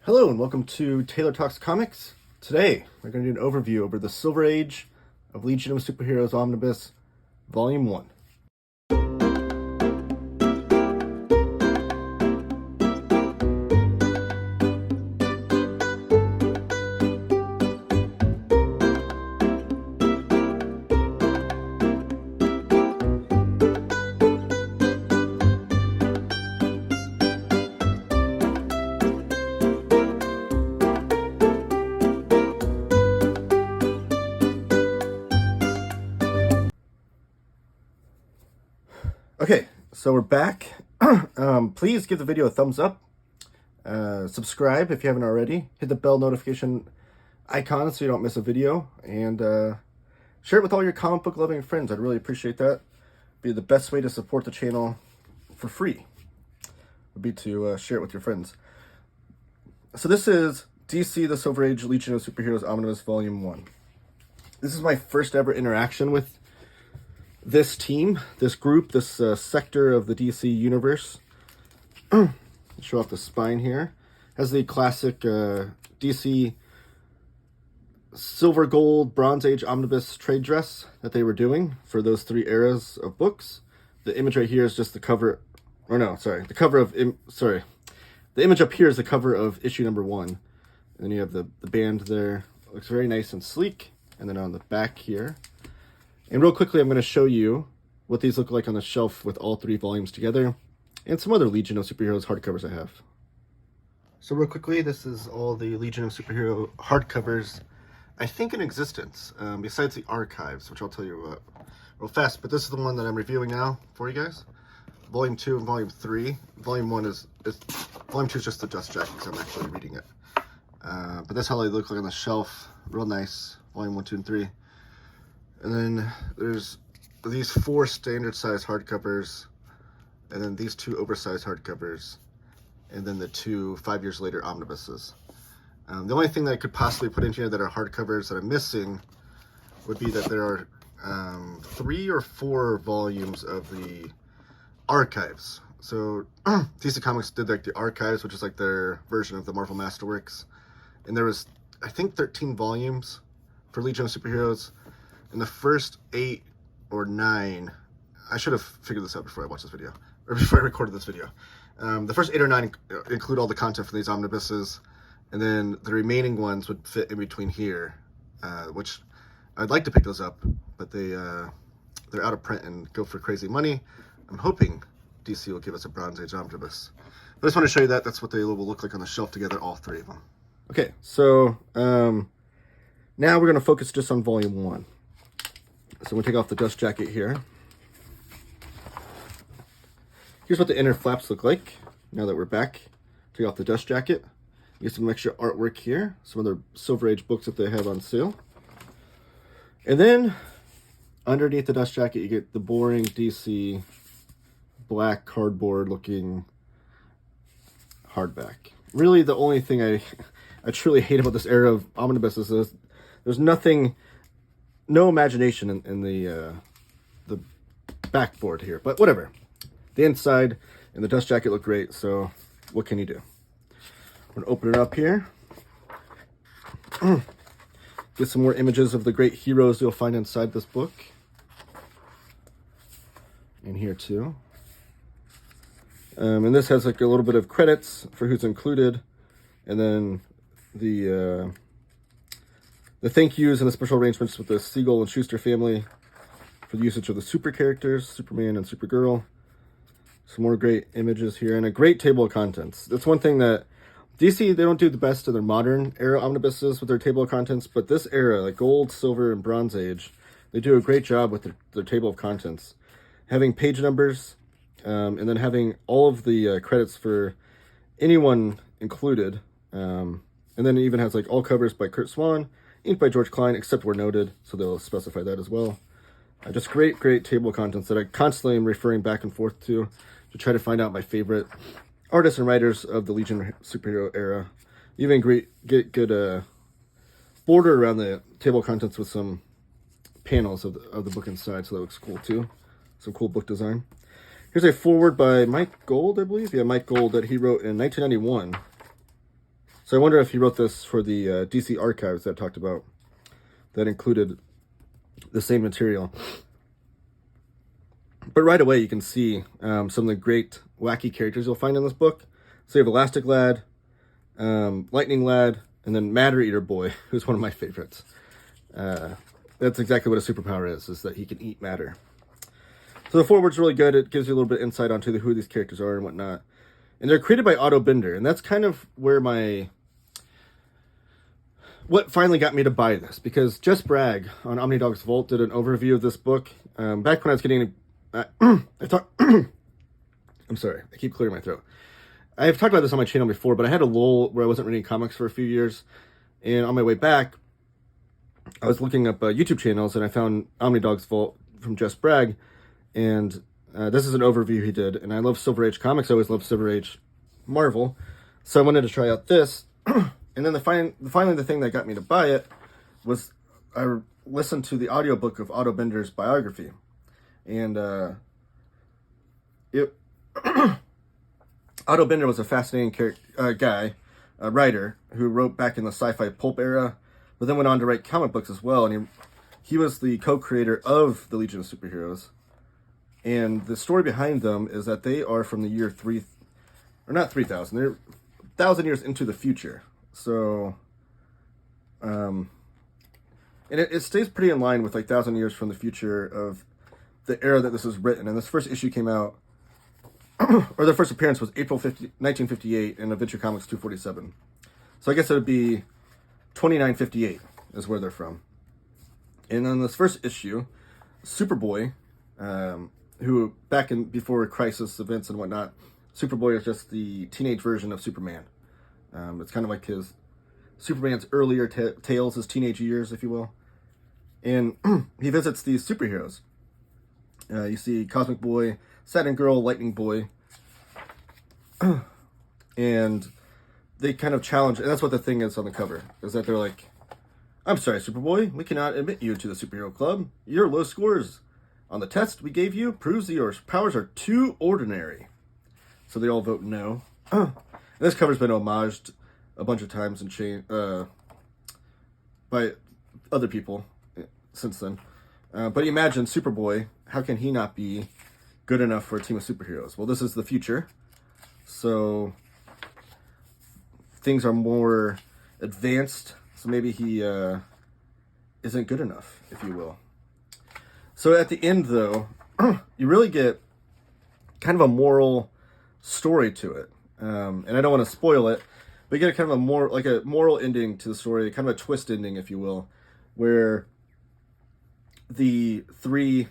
Hello and welcome to Taylor Talks Comics. Today we're going to do an overview over the Silver Age of Legion of Superheroes Omnibus Volume 1. Okay, so we're back. Please give the video a thumbs up. Subscribe if you haven't already. Hit the bell notification icon so you don't miss a video. And share it with all your comic book loving friends. I'd really appreciate that. Be the best way to support the channel for free. Would be to share it with your friends. So this is DC The Silver Age Legion of Superheroes Omnibus Volume 1. This is my first ever interaction with this team, this group, this sector of the DC universe. Show off the spine here. Has the classic DC silver, gold, Bronze Age omnibus trade dress that they were doing for those three eras of books. The image right here is just the cover, or no, sorry, the cover of, the image up here is the cover of issue number 1. And then you have the band there. It looks very nice and sleek. And then on the back here. And real quickly, I'm going to show you what these look like on the shelf with all three volumes together, and some other Legion of Superheroes hardcovers I have. So real quickly, this is all the Legion of Superhero hardcovers, I think, in existence, besides the archives, which I'll tell you about real fast. But this is the one that I'm reviewing now for you guys. Volume 2 and Volume 3. Volume 1 is Volume 2 is just the dust jacket because I'm actually reading it. But that's how they look like on the shelf. Real nice. Volume 1, 2, and 3. And then there's these 4 standard size hardcovers, and then these 2 oversized hardcovers, and then the 2 5 years later omnibuses. The only thing that I could possibly put in here that are hardcovers that I'm missing would be that there are 3 or 4 volumes of the archives. So DC Comics did like the archives, which is like their version of the Marvel Masterworks. And there was, I think, 13 volumes for Legion of Superheroes. In the first 8 or 9, I should have figured this out before I watched this video, or before I recorded this video. The first 8 or 9 include all the content for these omnibuses, and then the remaining ones would fit in between here, which I'd like to pick those up, but they're out of print and go for crazy money. I'm hoping DC will give us a Bronze Age omnibus. But I just want to show you that. That's what they will look like on the shelf together, all 3 of them. Okay, so now we're going to focus just on Volume 1. So we'll take off the dust jacket here. Here's what the inner flaps look like now that we're back. Take off the dust jacket. You get some extra artwork here. Some other Silver Age books that they have on sale. And then underneath the dust jacket, you get the boring DC black cardboard looking hardback. Really, the only thing I truly hate about this era of omnibuses is there's nothing... no imagination in the backboard here, but whatever. The inside and the dust jacket look great, so what can you do? I'm gonna open it up here. Get some more images of the great heroes you'll find inside this book. And here too. And this has like a little bit of credits for who's included, and then the thank yous and the special arrangements with the Siegel and Schuster family for the usage of the super characters, Superman and Supergirl. Some more great images here, and a great table of contents. That's one thing that DC, they don't do the best in their modern era omnibuses with their table of contents, but this era, like Gold, Silver, and Bronze Age, they do a great job with their table of contents. Having page numbers, and then having all of the credits for anyone included. And then it even has like all covers by Kurt Swan, inked by George Klein, except where noted, so they'll specify that as well. Just great table of contents that I constantly am referring back and forth to try to find out my favorite artists and writers of the Legion superhero era. You even get good border around the table of contents with some panels of the book inside, so that looks cool too. Some cool book design. Here's a foreword by Mike Gold, I believe. Yeah, Mike Gold, that he wrote in 1991. So I wonder if he wrote this for the DC archives that I talked about that included the same material. But right away you can see some of the great wacky characters you'll find in this book. So you have Elastic Lad, Lightning Lad, and then Matter Eater Boy, who's one of my favorites. That's exactly what a superpower is that he can eat matter. So the foreword's really good. It gives you a little bit of insight onto who these characters are and whatnot. And they're created by Otto Binder, and that's kind of where what finally got me to buy this, because Jess Bragg on Omnidog's Vault did an overview of this book. Back when I was getting... I'm sorry, I keep clearing my throat. I've talked about this on my channel before, but I had a lull where I wasn't reading comics for a few years. And on my way back, I was looking up YouTube channels, and I found Omnidog's Vault from Jess Bragg. And this is an overview he did. And I love Silver Age comics. I always loved Silver Age Marvel. So I wanted to try out this. And then finally the thing that got me to buy it was I listened to the audiobook of Otto Binder's biography. And Otto Binder was a fascinating guy, a writer, who wrote back in the sci-fi pulp era, but then went on to write comic books as well. And he was the co-creator of the Legion of Superheroes. And the story behind them is that they are from the year 3,000. They're 1,000 years into the future. So, and it stays pretty in line with like 1,000 years from the future of the era that this was written. And this first issue came out, or their first appearance was April 1958 in Adventure Comics 247. So I guess it would be 2958 is where they're from. And then this first issue, Superboy, who before Crisis events and whatnot, Superboy is just the teenage version of Superman. It's kind of like Superman's earlier tales, his teenage years, if you will. And he visits these superheroes. You see Cosmic Boy, Saturn Girl, Lightning Boy. And they kind of challenge, and that's what the thing is on the cover, is that they're like, I'm sorry, Superboy, we cannot admit you to the superhero club. Your low scores on the test we gave you proves that your powers are too ordinary. So they all vote no. And this cover's been homaged a bunch of times and by other people since then. But imagine Superboy, how can he not be good enough for a team of superheroes? Well, this is the future. So things are more advanced. So maybe he isn't good enough, if you will. So at the end, though, you really get kind of a moral story to it. And I don't want to spoil it, but you get kind of a moral ending to the story, kind of a twist ending, if you will, where the three,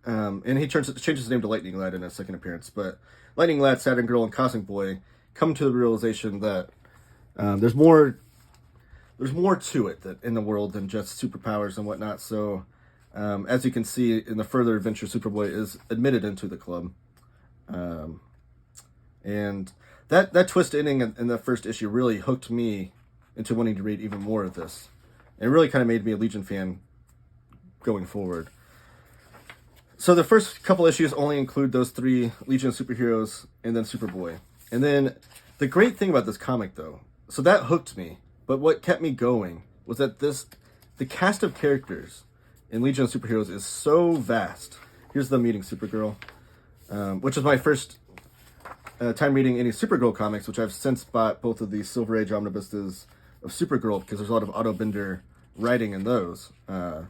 and he changes his name to Lightning Lad in a second appearance, but Lightning Lad, Saturn Girl, and Cosmic Boy come to the realization that there's more to it in the world than just superpowers and whatnot. So as you can see in the further adventure, Superboy is admitted into the club. And that twist ending in the first issue really hooked me into wanting to read even more of this. It really kind of made me a Legion fan going forward. So the first couple issues only include those three Legion superheroes and then Superboy. And then the great thing about this comic, though, so that hooked me, but what kept me going was that the cast of characters in Legion of Superheroes is so vast. Here's them meeting Supergirl, which is my first time reading any Supergirl comics, which I've since bought both of the Silver Age omnibuses of Supergirl because there's a lot of Otto Binder writing in those. And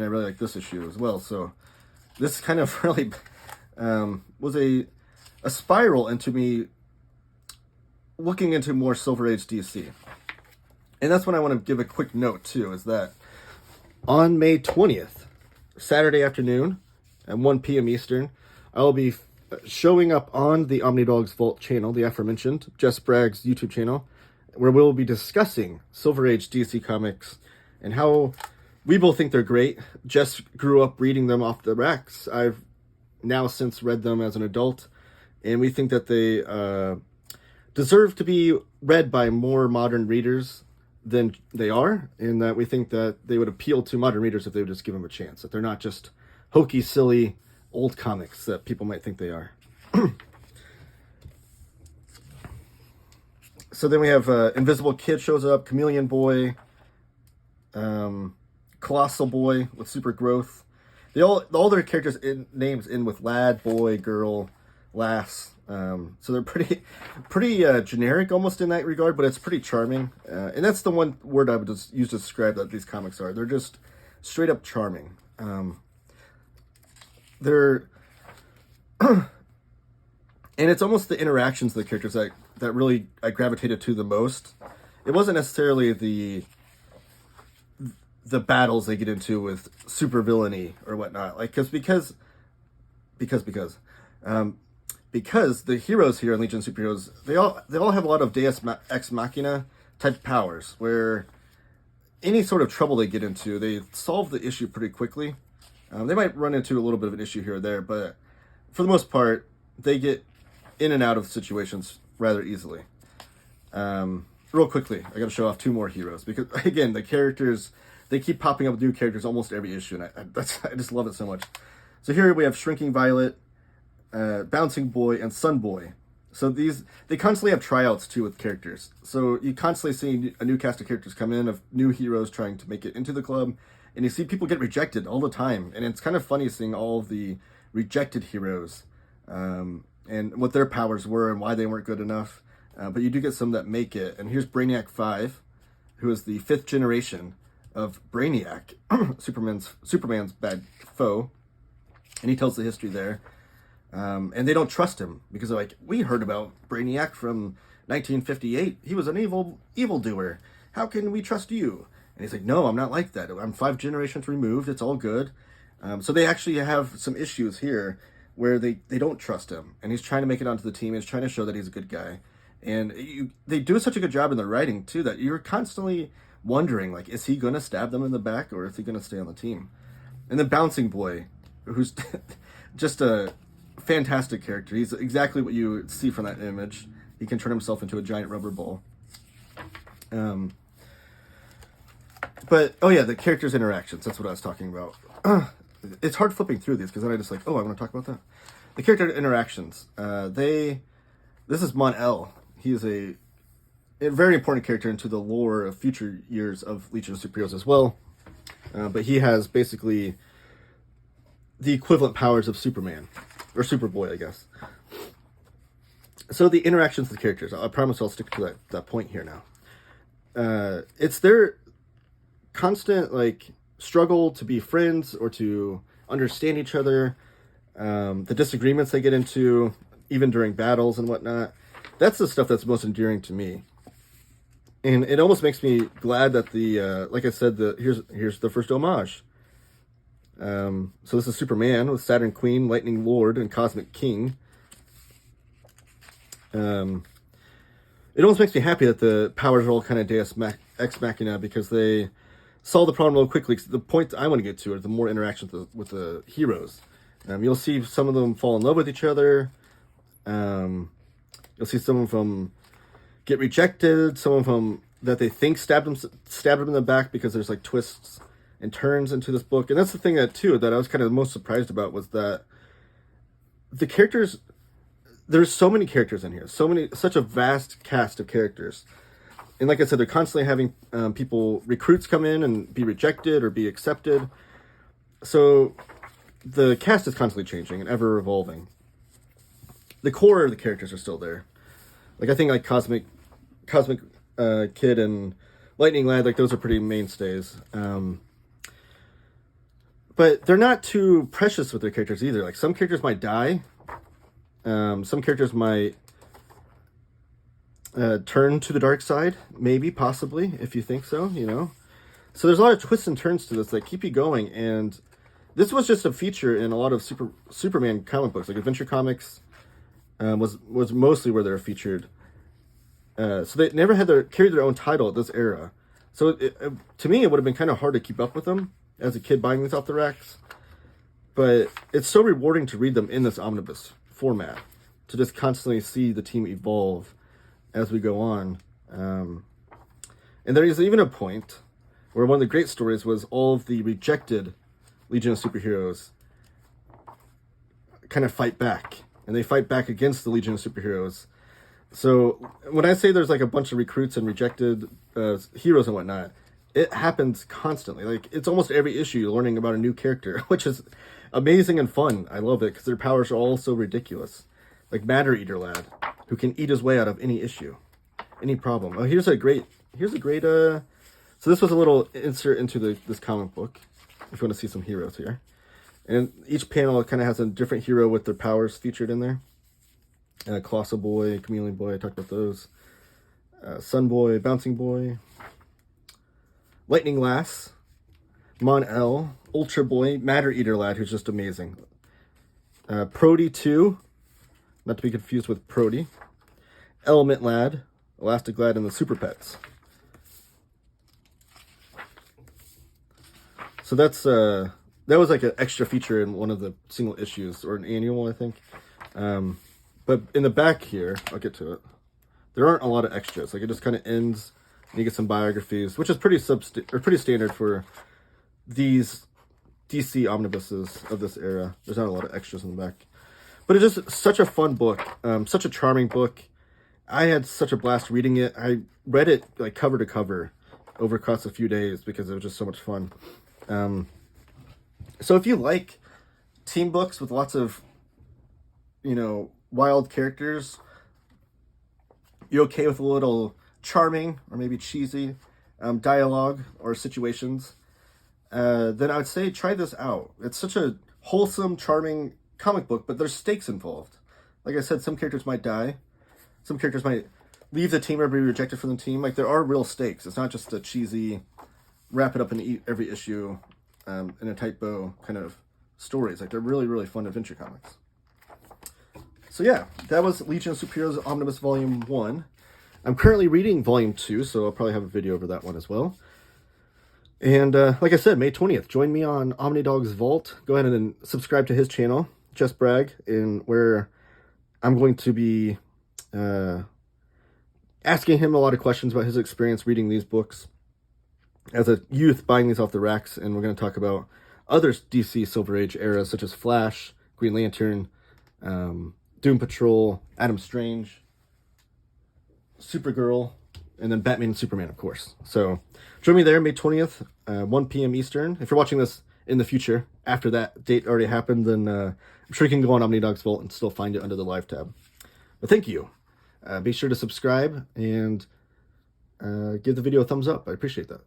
I really like this issue as well. So this kind of really was a spiral into me looking into more Silver Age DC. And that's when I want to give a quick note, too, is that on May 20th, Saturday afternoon at 1 p.m. Eastern, I will be showing up on the Omnidog's Vault channel, the aforementioned Jess Bragg's YouTube channel, where we'll be discussing Silver Age DC comics and how we both think they're great. Jess grew up reading them off the racks. I've now since read them as an adult, and we think that they deserve to be read by more modern readers than they are, and that we think that they would appeal to modern readers if they would just give them a chance, that they're not just hokey, silly, old comics that people might think they are. So then we have Invisible Kid shows up, Chameleon Boy, Colossal Boy with super growth. All their characters names end with lad, boy, girl, lass. So they're pretty generic almost in that regard, but it's pretty charming. And that's the one word I would just use to describe that these comics are. They're just straight up charming. They're and it's almost the interactions of the characters that really I gravitated to the most. It wasn't necessarily the battles they get into with super villainy or whatnot, like because the heroes here in Legion of Superheroes, they all have a lot of Deus Ex Machina type powers, where any sort of trouble they get into, they solve the issue pretty quickly. They might run into a little bit of an issue here or there, but for the most part, they get in and out of situations rather easily. Real quickly, I got to show off 2 more heroes, because again, the characters, they keep popping up with new characters almost every issue, and I just love it so much. So here we have Shrinking Violet, Bouncing Boy, and Sun Boy. So they constantly have tryouts too with characters. So you constantly see a new cast of characters come in, of new heroes trying to make it into the club, and you see people get rejected all the time. And it's kind of funny seeing all of the rejected heroes, and what their powers were and why they weren't good enough. But you do get some that make it. And here's Brainiac 5, who is the 5th generation of Brainiac, Superman's bad foe. And he tells the history there. And they don't trust him because they're like, we heard about Brainiac from 1958. He was an evildoer. How can we trust you? And he's like, no, I'm not like that. I'm 5 generations removed. It's all good. So they actually have some issues here where they don't trust him. And he's trying to make it onto the team. He's trying to show that he's a good guy. And they do such a good job in the writing, too, that you're constantly wondering, like, is he going to stab them in the back, or is he going to stay on the team? And then Bouncing Boy, who's just a fantastic character. He's exactly what you see from that image. He can turn himself into a giant rubber ball. But, oh yeah, the characters' interactions. That's what I was talking about. It's hard flipping through these, because then I just like, oh, I want to talk about that. The character interactions. This is Mon-El. He is a very important character into the lore of future years of Legion of Superheroes as well. But he has basically the equivalent powers of Superman. Or Superboy, I guess. So the interactions with the characters. I promise I'll stick to that point here now. It's their constant, like, struggle to be friends or to understand each other. The disagreements they get into, even during battles and whatnot. That's the stuff that's most endearing to me. And it almost makes me glad that like I said, here's the first homage. So this is Superman with Saturn Queen, Lightning Lord, and Cosmic King. It almost makes me happy that the powers are all kind of Deus Ex Machina, because they solve the problem real quickly. The point I want to get to are the more interactions with the heroes. You'll see some of them fall in love with each other. You'll see some of them get rejected. Some of them that they think stabbed them in the back, because there's like twists and turns into this book. And that's the thing that I was kind of most surprised about, was that the characters, there's so many characters in here, such a vast cast of characters. And like I said, they're constantly having recruits come in and be rejected or be accepted. So the cast is constantly changing and ever evolving. The core of the characters are still there. Like, I think like Cosmic Kid and Lightning Lad, like, those are pretty mainstays. But they're not too precious with their characters either. Like, some characters might die. Some characters might turn to the dark side, maybe, possibly, if you think so, you know. So there's a lot of twists and turns to this that keep you going, and this was just a feature in a lot of Superman comic books, like Adventure Comics was mostly where they were featured. So they never had carried their own title at this era. So to me, it would have been kind of hard to keep up with them as a kid buying these off the racks. But it's so rewarding to read them in this omnibus format, to just constantly see the team evolve as we go on. And there is even a point where one of the great stories was all of the rejected Legion of Superheroes kind of fight back. And they fight back against the Legion of Superheroes So when I say there's like a bunch of recruits and rejected heroes and whatnot, it happens constantly. Like it's almost every issue you're learning about a new character, which is amazing and fun. I love it because their powers are all so ridiculous. Like Matter Eater Lad, who can eat his way out of any issue, any problem. Oh, here's a great. So this was a little insert into this comic book. If you want to see some heroes here, and each panel kind of has a different hero with their powers featured in there. Colossal Boy, Chameleon Boy, I talked about those. Sun Boy, Bouncing Boy, Lightning Lass, Mon El, Ultra Boy, Matter Eater Lad, who's just amazing. Prody 2, not to be confused with Prody. Element Lad, Elastic Lad, and the Super Pets. So that's that was like an extra feature in one of the single issues, or an annual, I think. But in the back here, I'll get to it. There aren't a lot of extras. Like it just kind of ends, and you get some biographies, which is pretty standard for these DC omnibuses of this era. There's not a lot of extras in the back, but it's just such a fun book, such a charming book. I had such a blast reading it. I read it like cover to cover over across a few days because it was just so much fun. So if you like team books with lots of, wild characters, you're okay with a little charming or maybe cheesy dialogue or situations, then I would say try this out. It's such a wholesome, charming comic book, but there's stakes involved. Like I said, some characters might die. Some characters might leave the team or be rejected from the team. Like there are real stakes. It's not just a cheesy, wrap it up in every issue in a tight bow kind of stories. Like they're really, really fun adventure comics. So yeah, that was Legion of Superheroes Omnibus Volume 1. I'm currently reading Volume 2, so I'll probably have a video over that one as well. And like I said, May 20th, join me on OmniDog's Vault. Go ahead and subscribe to his channel, Just Brag, where I'm going to be asking him a lot of questions about his experience reading these books as a youth, buying these off the racks, and we're going to talk about other DC Silver Age eras, such as Flash, Green Lantern, Doom Patrol, Adam Strange, Supergirl, and then Batman and Superman, of course. So join me there, May 20th, 1 p.m. Eastern. If you're watching this in the future, after that date already happened, then I'm sure you can go on OmniDog's Vault and still find it under the Live tab. But thank you. Be sure to subscribe and give the video a thumbs up. I appreciate that.